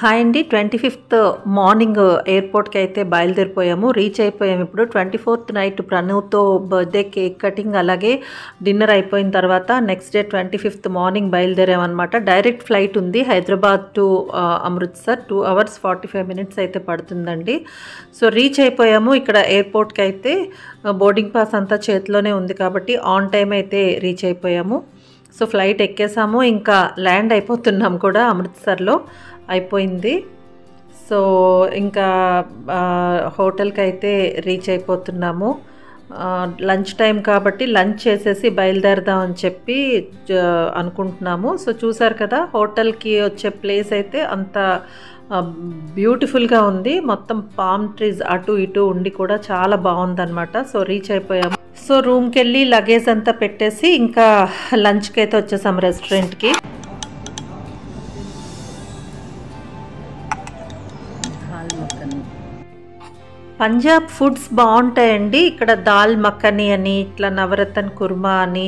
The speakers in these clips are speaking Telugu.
హాయ్ అండి. 25th మార్నింగ్ ఎయిర్పోర్ట్కి అయితే బయలుదేరిపోయాము. రీచ్ అయిపోయాము. ఇప్పుడు 24th నైట్ ప్రణవ్తో బర్త్డే కేక్ కటింగ్ అలాగే డిన్నర్ అయిపోయిన తర్వాత నెక్స్ట్ డే 25th మార్నింగ్ బయలుదేరామన్నమాట. డైరెక్ట్ ఫ్లైట్ ఉంది Hyderabad to Amritsar. 2 hours 45 minutes అయితే పడుతుందండి. సో రీచ్ అయిపోయాము. ఇక్కడ ఎయిర్పోర్ట్కి అయితే బోర్డింగ్ పాస్ అంతా చేతిలోనే ఉంది కాబట్టి ఆన్ టైం అయితే రీచ్ అయిపోయాము. సో ఫ్లైట్ ఎక్కేసాము, ఇంకా ల్యాండ్ అయిపోతున్నాం కూడా అమృత్సర్లో అయిపోయింది. సో ఇంకా హోటల్కి అయితే రీచ్ అయిపోతున్నాము. లంచ్ టైం కాబట్టి లంచ్ చేసేసి బయలుదేరదామని చెప్పి అనుకుంటున్నాము. సో చూసారు కదా, హోటల్కి వచ్చే ప్లేస్ అయితే అంత బ్యూటిఫుల్గా ఉంది. మొత్తం పామ్ ట్రీస్ అటు ఇటు ఉండి కూడా చాలా బాగుందన్నమాట. సో రీచ్ అయిపోయాము. సో రూమ్కి వెళ్ళి లగేజ్ అంతా పెట్టేసి ఇంకా లంచ్కి అయితే వచ్చేసాము రెస్టారెంట్కి. పంజాబ్ ఫుడ్స్ బాగుంటాయండి. ఇక్కడ దాల్ మఖని అని, ఇట్లా నవరత్న కుర్మా అని,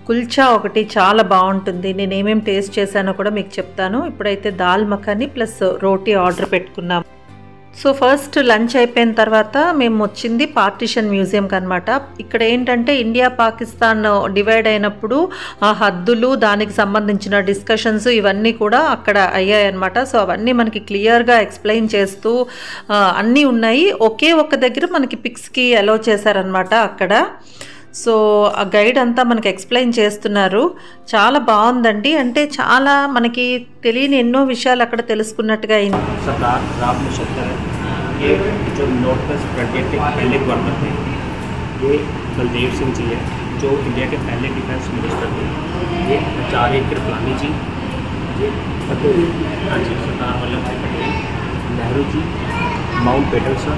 కుల్చా ఒకటి చాలా బాగుంటుంది. నేను ఏమేమి టేస్ట్ చేశానో కూడా మీకు చెప్తాను. ఇప్పుడైతే దాల్ మఖని ప్లస్ రోటీ ఆర్డర్ పెట్టుకున్నాము. సో ఫస్ట్ లంచ్ అయిపోయిన తర్వాత మేము వచ్చింది పార్టిషన్ మ్యూజియంకి అనమాట. ఇక్కడ ఏంటంటే ఇండియా పాకిస్తాన్ డివైడ్ అయినప్పుడు ఆ హద్దులు, దానికి సంబంధించిన డిస్కషన్స్ ఇవన్నీ కూడా అక్కడ అయ్యాయన్నమాట. సో అవన్నీ మనకి క్లియర్గా ఎక్స్ప్లెయిన్ చేస్తూ అన్నీ ఉన్నాయి. ఒకే ఒక్క దగ్గర మనకి పిక్స్కి అలౌ చేశారనమాట అక్కడ. సో ఆ గైడ్ అంతా మనకి ఎక్స్ప్లెయిన్ చేస్తున్నారు. చాలా బాగుందండి. అంటే చాలా మనకి తెలియని ఎన్నో విషయాలు అక్కడ తెలుసుకున్నట్టుగా అయింది. सरदार राव मुशर्रफ ये जो नॉर्थ वेस्ट फ्रंटियर के पहले गवर्नर थे, ये बलदेव सिंह जी है जो इंडिया के पहले डिफेंस मिनिस्टर थे। ये आचार्य कृपलानी जी, ये हाँ जी सरदार वल्लभ भाई Patel, Nehru ji, mount batten sir,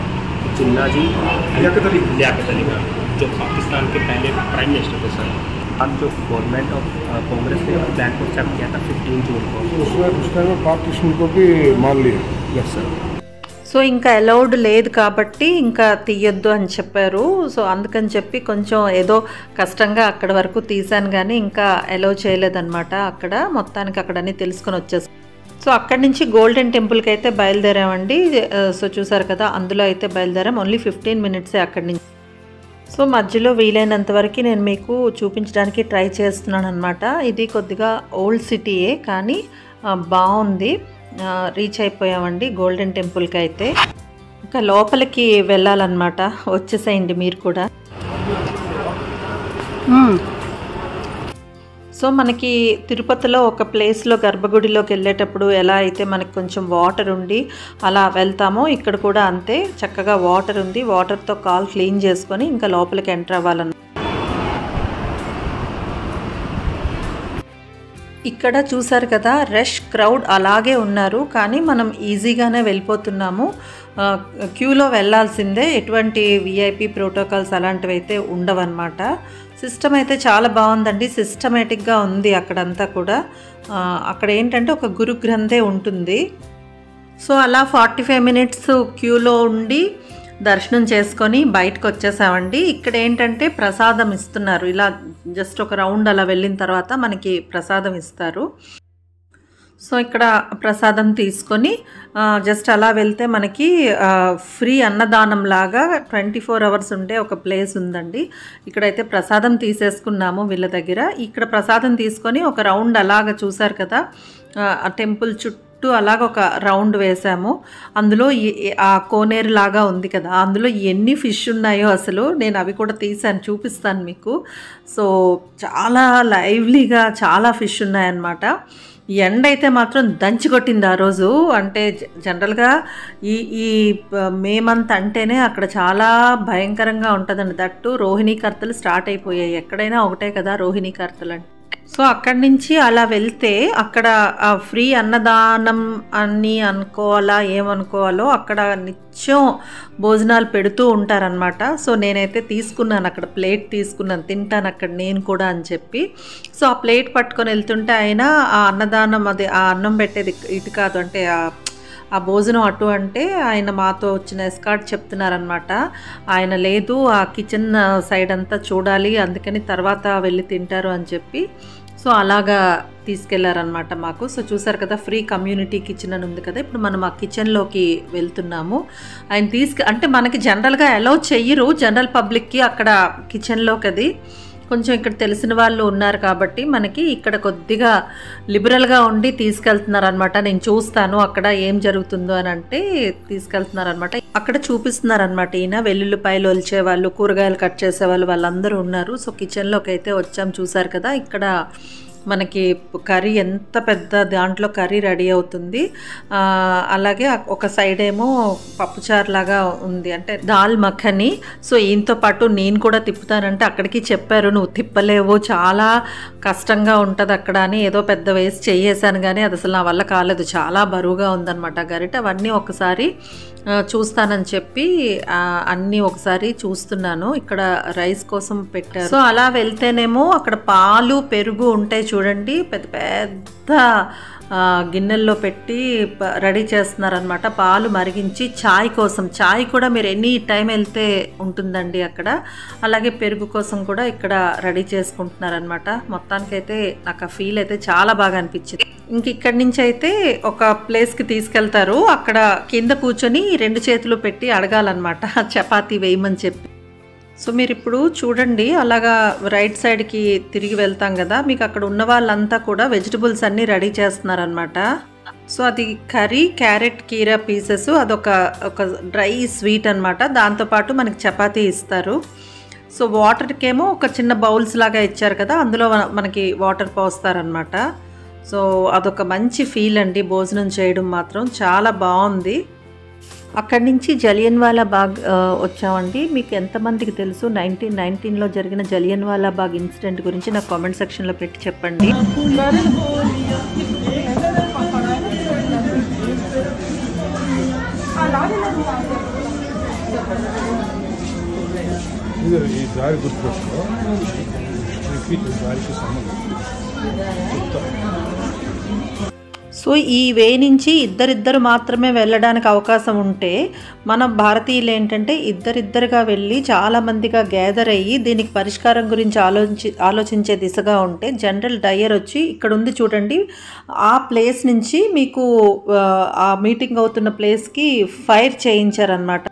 जिन्ना जी, लियाकत अली खान जो पाकिस्तान के पहले प्राइम मिनिस्टर थे सर। अब जो गवर्नमेंट ऑफ कांग्रेस ने प्लान को एक्सेप्ट किया था 15 जून को, उसमें पार्टीशन को भी मान लिया। Yes sir. సో ఇంకా అలౌడ్ లేదు కాబట్టి ఇంకా తీయొద్దు అని చెప్పారు. సో అందుకని చెప్పి కొంచెం ఏదో కష్టంగా అక్కడ వరకు తీసాను, కానీ ఇంకా అలౌ చేయలేదన్నమాట. అక్కడ మొత్తానికి అక్కడన్నీ తెలుసుకొని వచ్చేసి సో అక్కడి నుంచి గోల్డెన్ టెంపుల్కి అయితే బయలుదేరామండి. సో చూసారు కదా, అందులో అయితే బయలుదేరాం. ఓన్లీ 15 minutes అక్కడి నుంచి. సో మధ్యలో వీలైనంత వరకు నేను మీకు చూపించడానికి ట్రై చేస్తున్నాను అనమాట. ఇది కొద్దిగా ఓల్డ్ సిటీయే కానీ బాగుంది. రీచ్ అయిపోయామండి గోల్డెన్ టెంపుల్కి అయితే. ఇంకా లోపలికి వెళ్ళాలన్నమాట. వచ్చేసేయండి మీరు కూడా. సో మనకి తిరుపతిలో ఒక ప్లేస్లో గర్భగుడిలోకి వెళ్ళేటప్పుడు ఎలా అయితే మనకి కొంచెం వాటర్ ఉండి అలా వెళ్తామో, ఇక్కడ కూడా అంతే. చక్కగా వాటర్ ఉంది. వాటర్తో కాల్ క్లీన్ చేసుకొని ఇంకా లోపలికి ఎంటర్ అవ్వాలన్న. ఇక్కడ చూసారు కదా, రష్ క్రౌడ్ అలాగే ఉన్నారు, కానీ మనం ఈజీగానే వెళ్ళిపోతున్నాము. క్యూలో వెళ్ళాల్సిందే. ఎటువంటి విఐపి ప్రోటోకాల్స్ అలాంటివి అయితే ఉండవన్నమాట. సిస్టమ్ అయితే చాలా బాగుందండి. సిస్టమేటిక్గా ఉంది అక్కడంతా కూడా. అక్కడ ఏంటంటే ఒక గురు గ్రంథే ఉంటుంది. సో అలా 45 minutes క్యూలో ఉండి దర్శనం చేసుకొని బయటకు వచ్చేసామండి. ఇక్కడ ఏంటంటే ప్రసాదం ఇస్తున్నారు. ఇలా జస్ట్ ఒక రౌండ్ అలా వెళ్ళిన తర్వాత మనకి ప్రసాదం ఇస్తారు. సో ఇక్కడ ప్రసాదం తీసుకొని జస్ట్ అలా వెళ్తే మనకి ఫ్రీ అన్నదానం లాగా 24 hours ఉండే ఒక ప్లేస్ ఉందండి. ఇక్కడైతే ప్రసాదం తీసేసుకున్నాము వీళ్ళ దగ్గర. ఇక్కడ ప్రసాదం తీసుకొని ఒక రౌండ్ అలాగ చూసారు కదా, ఆ టెంపుల్ చుట్టూ అలాగ ఒక రౌండ్ వేసాము. అందులో ఆ కోనేరు లాగా ఉంది కదా, అందులో ఎన్ని ఫిష్ ఉన్నాయో అసలు నేను అవి కూడా తీసాను, చూపిస్తాను మీకు. సో చాలా లైవ్లీగా చాలా ఫిష్ ఉన్నాయన్నమాట. ఎండ అయితే మాత్రం దంచి కొట్టింది ఆ రోజు. అంటే జనరల్గా ఈ మే మంత్ అంటేనే అక్కడ చాలా భయంకరంగా ఉంటుందండి. దట్టు రోహిణీ కర్తలు స్టార్ట్ అయిపోయాయి. ఎక్కడైనా ఒకటే కదా రోహిణీ కర్తలు అంటే. సో అక్కడి నుంచి అలా వెళ్తే అక్కడ ఫ్రీ అన్నదానం అని అనుకోవాలా ఏమనుకోవాలో, అక్కడ నిత్యం భోజనాలు పెడుతూ ఉంటారనమాట. సో నేనైతే తీసుకున్నాను, అక్కడ ప్లేట్ తీసుకున్నాను, తింటాను అక్కడ నేను కూడా అని చెప్పి. సో ఆ ప్లేట్ పట్టుకొని వెళ్తుంటే ఆయన ఆ అన్నదానం, అది ఆ అన్నం పెట్టేది ఇటు కాదు, అంటే ఆ భోజనం అటు అంటే ఆయన మాతో వచ్చిన ఎస్కార్ట్ చెప్తున్నారనమాట. ఆయన లేదు, ఆ కిచెన్ సైడ్ అంతా చూడాలి, అందుకని తర్వాత వెళ్ళి తింటారు అని చెప్పి. సో సో అలాగా తీసుకెళ్లారనమాట మాకు. సో చూసారు కదా, ఫ్రీ కమ్యూనిటీ కిచెన్ అని ఉంది కదా. ఇప్పుడు మనం ఆ కిచెన్లోకి వెళ్తున్నాము. ఆయన అంటే మనకి జనరల్గా అలౌ చెయ్యరు జనరల్ పబ్లిక్కి అక్కడ కిచెన్లోకి. అది కొంచెం ఇక్కడ తెలిసిన వాళ్ళు ఉన్నారు కాబట్టి మనకి ఇక్కడ కొద్దిగా లిబరల్గా ఉండి తీసుకెళ్తున్నారనమాట. నేను చూస్తాను అక్కడ ఏం జరుగుతుందో అని అంటే తీసుకెళ్తున్నారనమాట. అక్కడ చూపిస్తున్నారనమాట. ఈయన వెల్లుల్లిపాయలు ఒలిచే వాళ్ళు, కూరగాయలు కట్ చేసే వాళ్ళు, వాళ్ళందరూ ఉన్నారు. సో కిచెన్లోకి అయితే వచ్చాం. చూసారు కదా, ఇక్కడ మనకి కర్రీ ఎంత పెద్ద దాంట్లో కర్రీ రెడీ అవుతుంది. అలాగే ఒక సైడ్ ఏమో పప్పుచారు లాగా ఉంది, అంటే దాల్ మఖని. సో ఈయనతో పాటు నేను కూడా తిప్పుతానంటే అక్కడికి చెప్పారు, నువ్వు తిప్పలేవు, చాలా కష్టంగా ఉంటుంది అక్కడ అని. ఏదో పెద్ద వేసి చేయేసాను కానీ అది అసలు నా వల్ల కాలేదు, చాలా బరువుగా ఉందన్నమాట గరిట. అవన్నీ ఒకసారి చూస్తానని చెప్పి అన్నీ ఒకసారి చూస్తున్నాను. ఇక్కడ రైస్ కోసం పెట్టారు. సో అలా వెళ్తేనేమో అక్కడ పాలు పెరుగు ఉంటాయి చూడండి, పెద్ద పెద్ద గిన్నెల్లో పెట్టి రెడీ చేస్తున్నారనమాట. పాలు మరిగించి చాయ్ కోసం, చాయ్ కూడా మీరు ఎనీ టైం వెళ్తే ఉంటుందండి అక్కడ. అలాగే పెరుగు కోసం కూడా ఇక్కడ రెడీ చేసుకుంటున్నారనమాట. మొత్తానికైతే నాకు ఆ ఫీల్ అయితే చాలా బాగా అనిపించింది. ఇంక ఇక్కడి నుంచి అయితే ఒక ప్లేస్కి తీసుకెళ్తారు. అక్కడ కింద కూర్చొని 2 చేతులు పెట్టి అడగాలన్నమాట చపాతీ వేయమని చెప్పి. సో మీరు ఇప్పుడు చూడండి, అలాగా రైట్ సైడ్కి తిరిగి వెళ్తాం కదా, మీకు అక్కడ ఉన్న వాళ్ళంతా కూడా వెజిటబుల్స్ అన్నీ రెడీ చేస్తున్నారనమాట. సో అది కర్రీ, క్యారెట్ కీరా పీసెస్, అదొక డ్రై స్వీట్ అనమాట. దాంతోపాటు మనకి చపాతీ ఇస్తారు. సో వాటర్కేమో ఒక చిన్న బౌల్స్ లాగా ఇచ్చారు కదా, అందులో మనకి వాటర్ పోస్తారనమాట. సో అదొక మంచి ఫీల్ అండి భోజనం చేయడం మాత్రం, చాలా బాగుంది. అక్కడి నుంచి జలియన్వాలా బాగ్ వచ్చామండి. మీకు ఎంతమందికి తెలుసు 1919లో జరిగిన జలియన్వాలా బాగ్ ఇన్సిడెంట్ గురించి నాకు కామెంట్ సెక్షన్లో పెట్టి చెప్పండి. సో ఈ వే నుంచి ఇద్దరిద్దరు మాత్రమే వెళ్ళడానికి అవకాశం ఉంటే, మన భారతీయులు ఏంటంటే ఇద్దరిద్దరుగా వెళ్ళి చాలామందిగా గ్యాదర్ అయ్యి దీనికి పరిష్కారం గురించి ఆలోచించే దిశగా ఉంటే, జనరల్ డయర్ వచ్చి ఇక్కడ ఉంది చూడండి, ఆ ప్లేస్ నుంచి మీకు ఆ మీటింగ్ అవుతున్న ప్లేస్కి ఫైర్ చేయించారనమాట.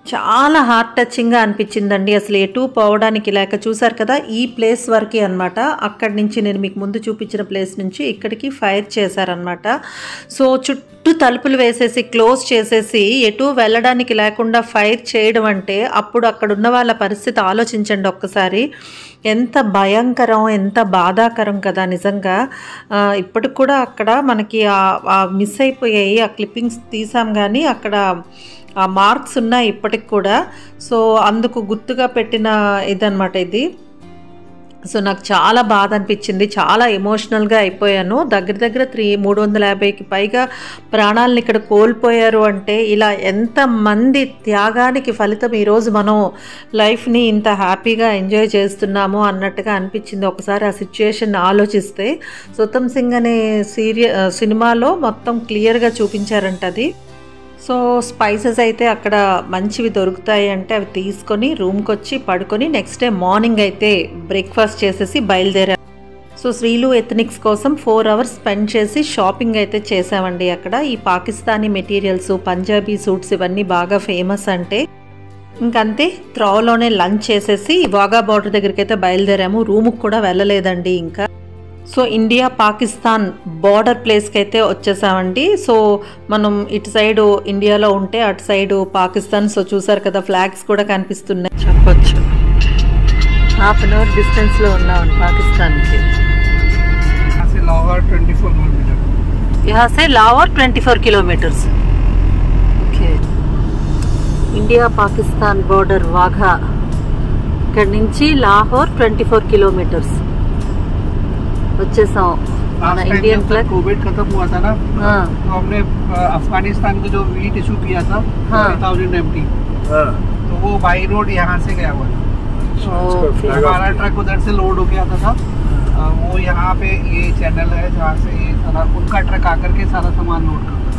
చాలా హార్ట్ టచింగ్గా అనిపించిందండి. అసలు ఎటు పోవడానికి లేక, చూసారు కదా ఈ ప్లేస్ వరకే అనమాట. అక్కడి నుంచి నేను మీకు ముందు చూపించిన ప్లేస్ నుంచి ఇక్కడికి ఫైర్ చేశారనమాట. సో చుట్టూ తలుపులు వేసేసి క్లోజ్ చేసేసి ఎటు వెళ్ళడానికి లేకుండా ఫైర్ చేయడం అంటే, అప్పుడు అక్కడ ఉన్న వాళ్ళ పరిస్థితి ఆలోచించండి ఒక్కసారి. ఎంత భయంకరం, ఎంత బాధాకరం కదా నిజంగా. ఇప్పటికి కూడా అక్కడ మనకి మిస్ అయిపోయాయి, ఆ క్లిప్పింగ్స్ తీసాం కానీ అక్కడ ఆ మార్క్స్ ఉన్నాయి ఇప్పటికి కూడా. సో అందుకు గుర్తుగా పెట్టిన ఇదన్నమాట ఇది. సో నాకు చాలా బాధ అనిపించింది, చాలా ఎమోషనల్గా అయిపోయాను. దగ్గర 350కి పైగా ప్రాణాలను ఇక్కడ కోల్పోయారు అంటే, ఇలా ఎంతమంది త్యాగానికి ఫలితం ఈరోజు మనం లైఫ్ని ఇంత హ్యాపీగా ఎంజాయ్ చేస్తున్నాము అన్నట్టుగా అనిపించింది ఒకసారి ఆ సిచ్యుయేషన్ ఆలోచిస్తే. సుతమ్ సింగ్ అనే సినిమాలో మొత్తం క్లియర్గా చూపించారంట అది. సో స్పైసెస్ అయితే అక్కడ మంచివి దొరుకుతాయి అంటే అవి తీసుకొని రూమ్కి వచ్చి పడుకొని నెక్స్ట్ డే మార్నింగ్ అయితే బ్రేక్ఫాస్ట్ చేసేసి బయలుదేరాం. సో శ్రీలు ఎథనిక్స్ కోసం 4 hours స్పెండ్ చేసి షాపింగ్ అయితే చేసామండి అక్కడ. ఈ పాకిస్తానీ మెటీరియల్స్, పంజాబీ సూట్స్ ఇవన్నీ బాగా ఫేమస్ అంటే. ఇంకంతే త్రోవలోనే లంచ్ చేసేసి వాఘా బార్డర్ దగ్గరికి అయితే బయలుదేరాము. రూమ్కి కూడా వెళ్ళలేదండి ఇంకా. సో ఇండియా పాకిస్తాన్ బార్డర్ ప్లేస్కి అయితే వచ్చేసామండి. సో మనం ఇటు సైడు ఇండియాలో ఉంటే అటు సైడు పాకిస్తాన్. సో చూసారు కదా ఫ్లాగ్స్ కూడా కనిపిస్తున్నాయి చెప్పొచ్చు. 1/2 hour డిస్టెన్స్లో ఉన్నామండి పాకిస్తాన్కి. यहाँ से Lahore 24 kilometres. Okay, India Pakistan border Wagah, ఇక్కడ నుంచి లాహోర్ 24 kilometers వచ్చేసాం. इंडियन फ्लैग कोविड खत्म हुआ था ना, तो हमने अफगानिस्तान को जो वीट इशू किया था 3000 MT, तो वो बाई रोड यहाँ से गया हुआ था. हमारा ट्रक उधर से लोड हो गया था. वो यहाँ पे ये चैनल है जहाँ से ये सारा उनका ट्रक आकर के सारा सामान लोड करता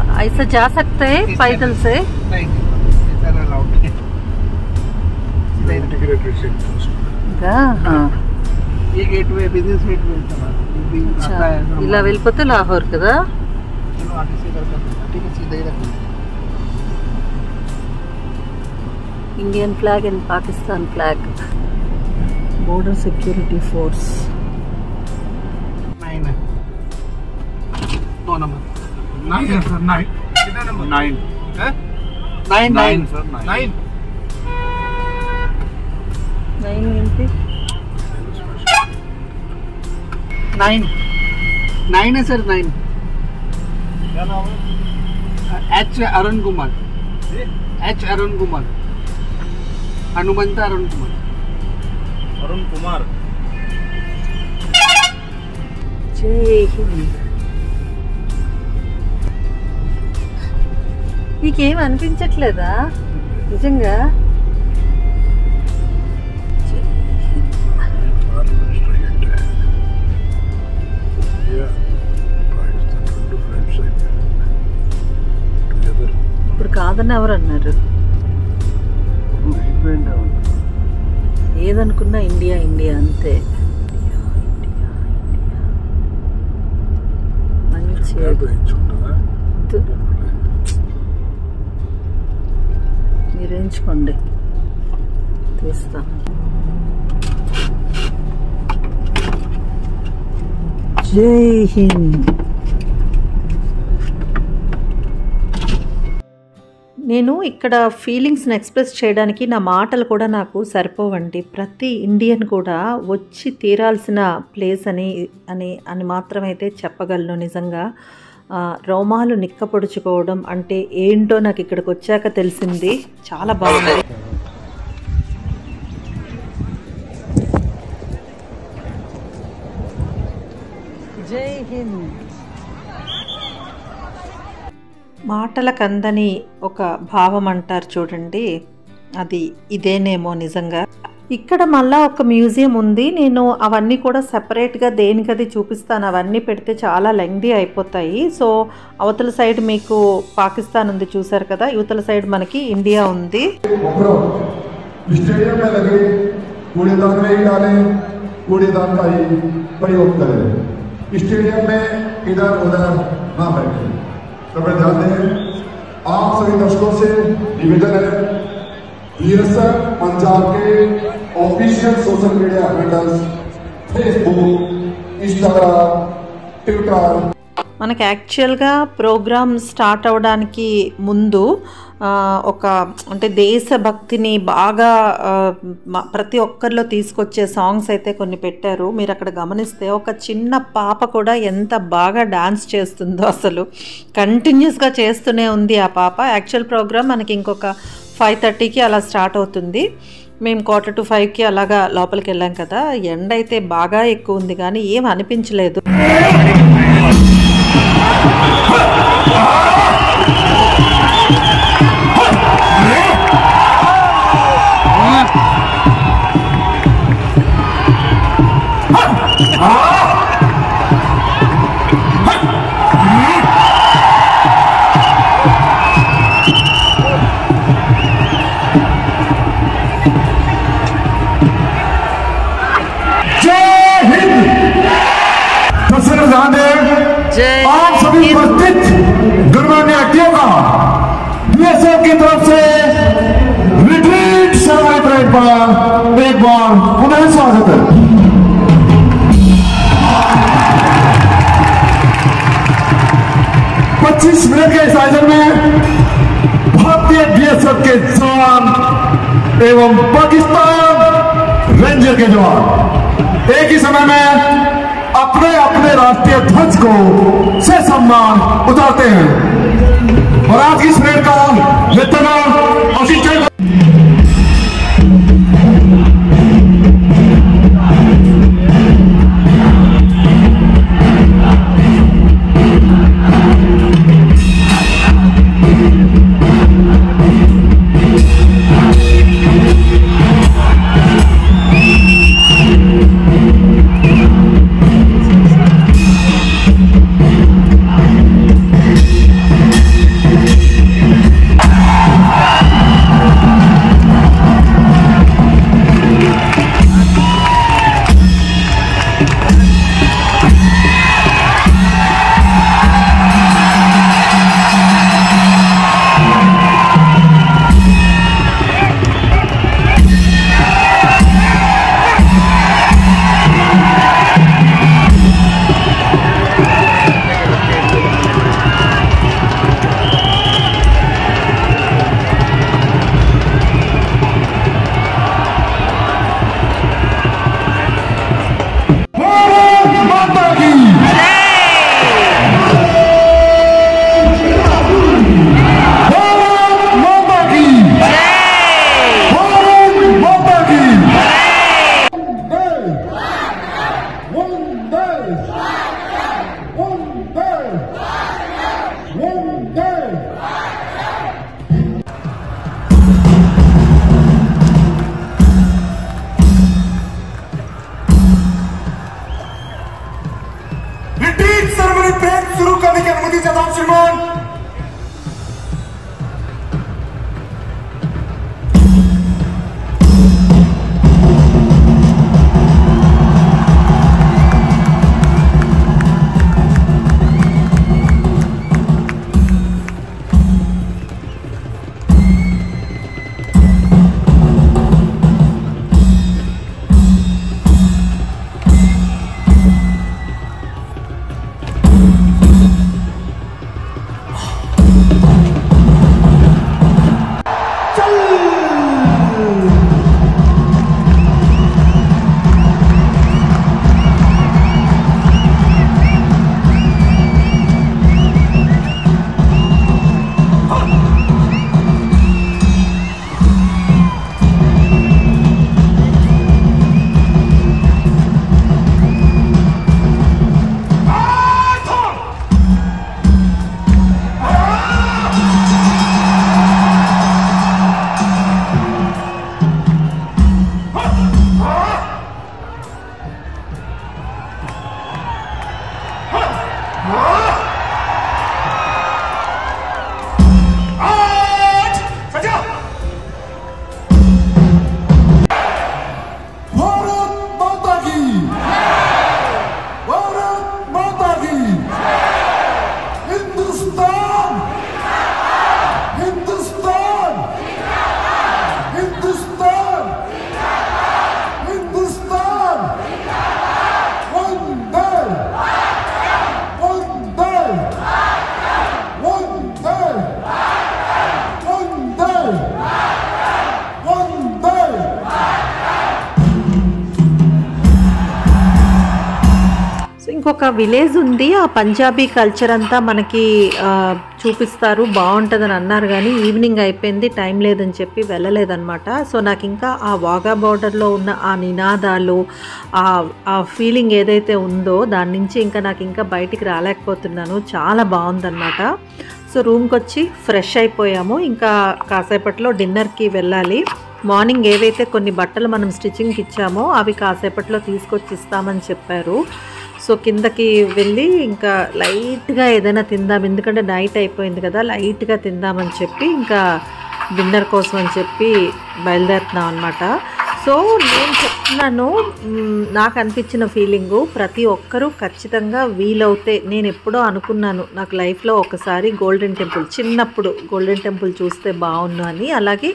है. ऐसा जा सकते हैं पैदल से? नहीं, इधर अलाउड नहीं. ये गेटवे बिजनेस गेटवे आता है ఇలా వెళ్ళిపోతే లాహోర్ కదా. चलो आगे से करते हैं, ठीक है सीधा ही रखना. Indian flag and Pakistan flag. Border security force. 9 है. 2 नंबर 9 है सर. 9 कितना नंबर 9 है 9 सर 9 ఏంటి 9 है सर. 9 क्या नाम है? एच अरुण कुमार. एच अरुण कुमार. हनुमंत अरुण कुमार. अरुण कुमार. జై హింద్. నీకేం అనిపించట్లేదా నిజంగా? ఇప్పుడు కాదని ఎవరు అన్నారు? ఏదనుకున్నా ఇండియా ఇండియా అంతే. మంచి మీరు ఎంచుకోండి, తీస్తాను. జై హింద్. నేను ఇక్కడ ఫీలింగ్స్ని ఎక్స్ప్రెస్ చేయడానికి నా మాటలు కూడా నాకు సరిపోవండి. ప్రతి ఇండియన్ కూడా వచ్చి తీరాల్సిన ప్లేస్ అని మాత్రమైతే చెప్పగలను. నిజంగా రోమాలు నిక్కపొడుచుకోవడం అంటే ఏంటో నాకు ఇక్కడికి వచ్చాక తెలిసింది. చాలా బాగుంది. జై హింద్. మాటలకు అందని ఒక భావం అంటారు చూడండి, అది ఇదేనేమో నిజంగా. ఇక్కడ మళ్ళీ ఒక మ్యూజియం ఉంది. నేను అవన్నీ కూడా సెపరేట్గా దేనికది చూపిస్తాను. అవన్నీ పెడితే చాలా లెంగ్దీ అయిపోతాయి. సో అవతల సైడ్ మీకు పాకిస్తాన్ ఉంది చూసారు కదా, యువతల సైడ్ మనకి ఇండియా ఉంది. कृपया ध्यान दें, आप सभी दर्शकों से निवेदन है, बीएसएफ पंजाब के official social media handles Facebook, Instagram, Twitter. మనకి యాక్చువల్గా ప్రోగ్రామ్ స్టార్ట్ అవ్వడానికి ముందు ఒక అంటే దేశభక్తిని బాగా ప్రతి ఒక్కరిలో తీసుకొచ్చే సాంగ్స్ అయితే కొన్ని పెట్టారు. మీరు అక్కడ గమనిస్తే ఒక చిన్న పాప కూడా ఎంత బాగా డాన్స్ చేస్తుందో, అసలు కంటిన్యూస్గా చేస్తూనే ఉంది ఆ పాప. యాక్చువల్ ప్రోగ్రామ్ మనకి ఇంకొక 5:30కి అలా స్టార్ట్ అవుతుంది. మేము 4:45కి అలాగా లోపలికి వెళ్ళాం కదా. ఎండ అయితే బాగా ఎక్కువ ఉంది కానీ ఏం అనిపించలేదు. आप सभी उपस्थित गणमान्य व्यक्तियों का बीएसएफ की तरफ से रिट्रीट सर्वाइव परेड पर एक बार पुनः स्वागत है। 25 मिनट के इस आयोजन में भारतीय बीएसएफ के जवान एवं पाकिस्तान रेंजर के जवान एक ही समय में अपने अपने राष्ट्रीय ध्वज को से सम्मान उतारते हैं और आज की परेड का लेफ्टिनेंट असिस्टेंट ఇంకొక విలేజ్ ఉంది, ఆ పంజాబీ కల్చర్ అంతా మనకి చూపిస్తారు, బాగుంటుందని అన్నారు. కానీ ఈవినింగ్ అయిపోయింది, టైం లేదని చెప్పి వెళ్ళలేదన్నమాట. సో నాకు ఇంకా ఆ వాఘా బార్డర్లో ఉన్న ఆ నినాదాలు, ఆ ఫీలింగ్ ఏదైతే ఉందో దాని నుంచి ఇంకా నాకు ఇంకా బయటికి రాలేకపోతున్నాను. చాలా బాగుందన్నమాట. సో రూమ్కి వచ్చి ఫ్రెష్ అయిపోయాము. ఇంకా కాసేపట్లో డిన్నర్కి వెళ్ళాలి. మార్నింగ్ ఏవైతే కొన్ని బట్టలు మనం స్టిచ్చింగ్కి ఇచ్చామో అవి కాసేపట్లో తీసుకొచ్చి ఇస్తామని చెప్పారు. సో కిందకి వెళ్ళి ఇంకా లైట్గా ఏదైనా తిందాం, ఎందుకంటే నైట్ అయిపోయింది కదా, లైట్గా తిందామని చెప్పి ఇంకా డిన్నర్ కోసం అని చెప్పి బయలుదేరుతున్నాం అనమాట. సో నేను చెప్తున్నాను, నాకు అనిపించిన ఫీలింగు ప్రతి ఒక్కరూ ఖచ్చితంగా వీలవుతే, నేను ఎప్పుడో అనుకున్నాను నాకు లైఫ్లో ఒకసారి గోల్డెన్ టెంపుల్, చిన్నప్పుడు గోల్డెన్ టెంపుల్ చూస్తే బాగుండు అని. అలాగే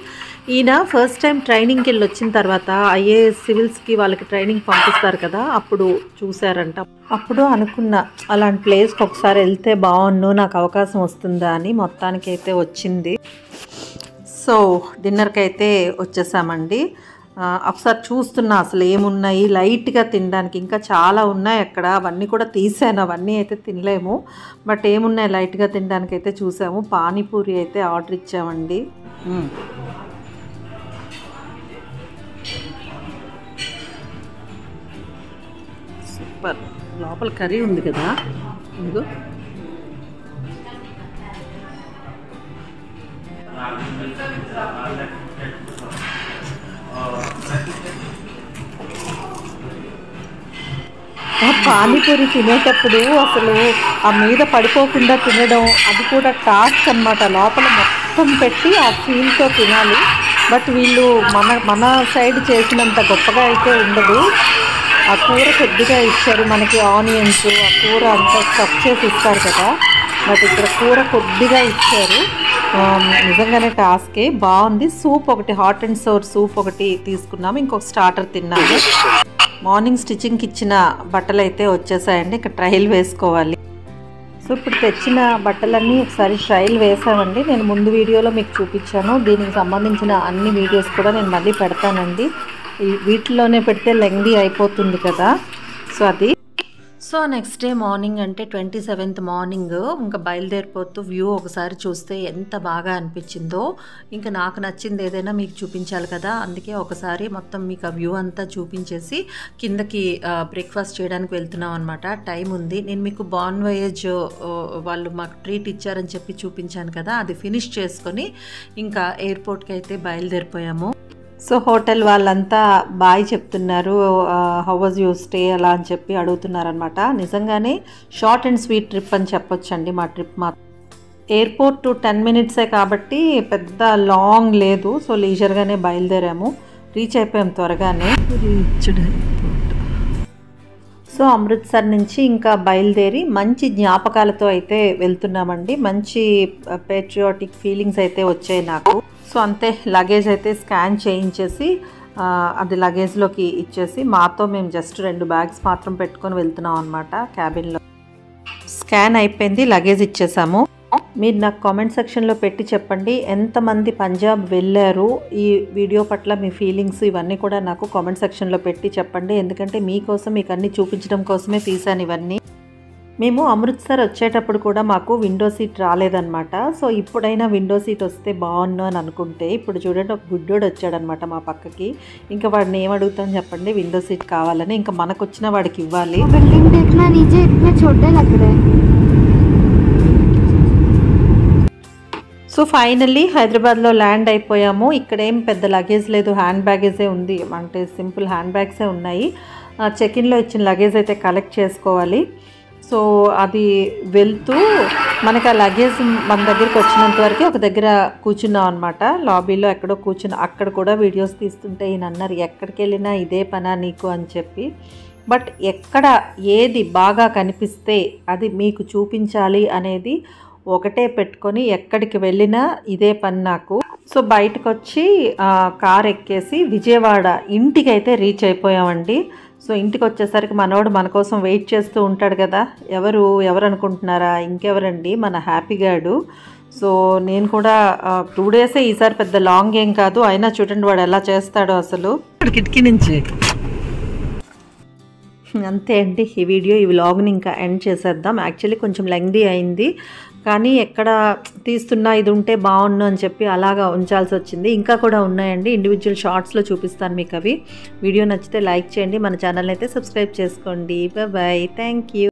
ఈయన ఫస్ట్ టైం ట్రైనింగ్కి వెళ్ళి వచ్చిన తర్వాత ఐఏఎస్ సివిల్స్కి వాళ్ళకి ట్రైనింగ్ పంపిస్తారు కదా, అప్పుడు చూశారంట. అప్పుడు అనుకున్నా అలాంటి ప్లేస్కి ఒకసారి వెళ్తే బాగుండు, నాకు అవకాశం వస్తుందా అని. మొత్తానికి అయితే వచ్చింది. సో డిన్నర్కి అయితే వచ్చేసామండి. ఒకసారి చూస్తున్నా అసలు ఏమున్నాయి లైట్గా తినడానికి, ఇంకా చాలా ఉన్నాయి అక్కడ, అవన్నీ కూడా తీసాను, అవన్నీ అయితే తినలేము. బట్ ఏమున్నాయి లైట్గా తినడానికి అయితే చూసాము. పానీపూరి అయితే ఆర్డర్ ఇచ్చామండి. సూపర్. లోపల కర్రీ ఉంది కదా, ఇదిగో పానీపూరి తినేటప్పుడు అసలు ఆ మీద పడిపోకుండా తినడం అది కూడా టాస్క్ అన్నమాట. లోపల మొత్తం పెట్టి ఆ ఫీల్తో తినాలి. బట్ వీళ్ళు మన సైడ్ చేసినంత గొప్పగా అయితే ఉండదు. ఆ కూర కొద్దిగా ఇచ్చారు మనకి, ఆనియన్స్ ఆ కూర అంతా స్టఫ్ చేసి ఇస్తారు కదా, బట్ ఇక్కడ కూర కొద్దిగా ఇచ్చారు. నిజంగానే టాస్కే. బాగుంది. సూప్ ఒకటి, హాట్ అండ్ సోర్ సూప్ ఒకటి తీసుకున్నాము, ఇంకొక స్టార్టర్ తిన్నాము. మార్నింగ్ స్టిచ్చింగ్కి ఇచ్చిన బట్టలు అయితే వచ్చేసాయండి, ఇక్కడ ట్రయల్ వేసుకోవాలి. సో ఇప్పుడు తెచ్చిన బట్టలన్నీ ఒకసారి ట్రయల్ వేసామండి. నేను ముందు వీడియోలో మీకు చూపించాను, దీనికి సంబంధించిన అన్ని వీడియోస్ కూడా నేను మళ్ళీ పెడతానండి. వీటిలోనే పెడితే లెంగ్దీ అయిపోతుంది కదా, సో అది. సో నెక్స్ట్ డే మార్నింగ్ అంటే 27th మార్నింగ్ ఇంకా బయలుదేరిపోతూ వ్యూ ఒకసారి చూస్తే ఎంత బాగా అనిపించిందో. ఇంకా నాకు నచ్చింది ఏదైనా మీకు చూపించాలి కదా, అందుకే ఒకసారి మొత్తం మీకు ఆ వ్యూ అంతా చూపించేసి కిందకి బ్రేక్ఫాస్ట్ చేయడానికి వెళ్తున్నాం అనమాట. టైం ఉంది. నేను మీకు బాన్ వయేజ్ వాళ్ళు మాకు ట్రీట్ ఇచ్చారని చెప్పి చూపించాను కదా, అది ఫినిష్ చేసుకొని ఇంకా ఎయిర్పోర్ట్కి అయితే బయలుదేరిపోయాము. సో హోటల్ వాళ్ళంతా బాయ్ చెప్తున్నారు, హౌ వాజ్ యూ స్టే అలా అని చెప్పి అడుగుతున్నారనమాట. నిజంగానే షార్ట్ అండ్ స్వీట్ ట్రిప్ అని చెప్పొచ్చండి మా ట్రిప్. ఎయిర్పోర్ట్ టు 10 minutesే కాబట్టి పెద్ద లాంగ్ లేదు. సో లీజర్గానే బయలుదేరాము, రీచ్ అయిపోయాం త్వరగానే. సో అమృత్సర్ నుంచి ఇంకా బయలుదేరి మంచి జ్ఞాపకాలతో అయితే వెళ్తున్నామండి. మంచి పేట్రియాటిక్ ఫీలింగ్స్ అయితే వచ్చాయి నాకు. సో అంతే, లగేజ్ అయితే స్కాన్ చేయించేసి అది లగేజ్లోకి ఇచ్చేసి మాతో మేము జస్ట్ 2 bags మాత్రం పెట్టుకొని వెళ్తున్నాం అనమాట క్యాబిన్లో. స్కాన్ అయిపోయింది, లగేజ్ ఇచ్చేసాము. మీరు నాకు కామెంట్ సెక్షన్లో పెట్టి చెప్పండి ఎంతమంది పంజాబ్ వెళ్ళారు, ఈ వీడియో పట్ల మీ ఫీలింగ్స్ ఇవన్నీ కూడా నాకు కామెంట్ సెక్షన్లో పెట్టి చెప్పండి. ఎందుకంటే మీకోసం మీకు అన్నీ చూపించడం కోసమే తీసాను ఇవన్నీ. మేము అమృత్సర్ వచ్చేటప్పుడు కూడా మాకు విండో సీట్ రాలేదన్నమాట. సో ఇప్పుడైనా విండో సీట్ వస్తే బాగుండు అని అనుకుంటే, ఇప్పుడు చూడండి ఒక గుడ్డోడు వచ్చాడనమాట మా పక్కకి. ఇంకా వాడిని ఏం అడుగుతాను చెప్పండి, విండో సీట్ కావాలని. ఇంకా మనకు వచ్చిన వాడికి ఇవ్వాలి. సో ఫైనల్లీ హైదరాబాద్లో ల్యాండ్ అయిపోయాము. ఇక్కడేం పెద్ద లగేజ్ లేదు, హ్యాండ్ బ్యాగేజే ఉంది, అంటే సింపుల్ హ్యాండ్ బ్యాగ్సే ఉన్నాయి. చెక్-ఇన్లో ఇచ్చిన లగేజ్ అయితే కలెక్ట్ చేసుకోవాలి. సో అది వెళ్తూ మనకు ఆ లగేజ్ మన దగ్గరికి వచ్చినంత వరకు ఒక దగ్గర కూర్చున్నాం అనమాట. లాబీలో ఎక్కడో కూర్చున్నా. అక్కడ కూడా వీడియోస్ తీస్తుంటే ఈయన అన్నారు, ఎక్కడికి వెళ్ళినా ఇదే పనా నీకు అని చెప్పి. బట్ ఎక్కడ ఏది బాగా కనిపిస్తే అది మీకు చూపించాలి అనేది ఒకటే పెట్టుకొని ఎక్కడికి వెళ్ళినా ఇదే పని నాకు. సో బయటకు వచ్చి కార్ ఎక్కేసి విజయవాడ ఇంటికైతే రీచ్ అయిపోయామండి. సో ఇంటికి వచ్చేసరికి మనోడు మన కోసం వెయిట్ చేస్తూ ఉంటాడు కదా. ఎవరు అనుకుంటున్నారా, ఇంకెవరండి, మన హ్యాపీ గాడు. సో నేను కూడా 2 days ఈసారి పెద్ద లాంగ్ ఏం కాదు, అయినా చూడండి వాడు ఎలా చేస్తాడో అసలు. కిటికీ నుంచి అంతే అండి ఈ వీడియో, ఈ వ్లాగ్ని ఇంకా ఎండ్ చేసేద్దాం. యాక్చువల్లీ కొంచెం లెంగ్దీ అయింది, కానీ ఎక్కడ తీస్తున్నా ఇది ఉంటే బాగుండు అని చెప్పి అలాగా ఉంచాల్సి వచ్చింది. ఇంకా కూడా ఉన్నాయండి, ఇండివిజువల్ షార్ట్స్లో చూపిస్తాను మీకు అవి. వీడియో నచ్చితే లైక్ చేయండి, మన ఛానల్ అయితే సబ్స్క్రైబ్ చేసుకోండి. Bye, thank you.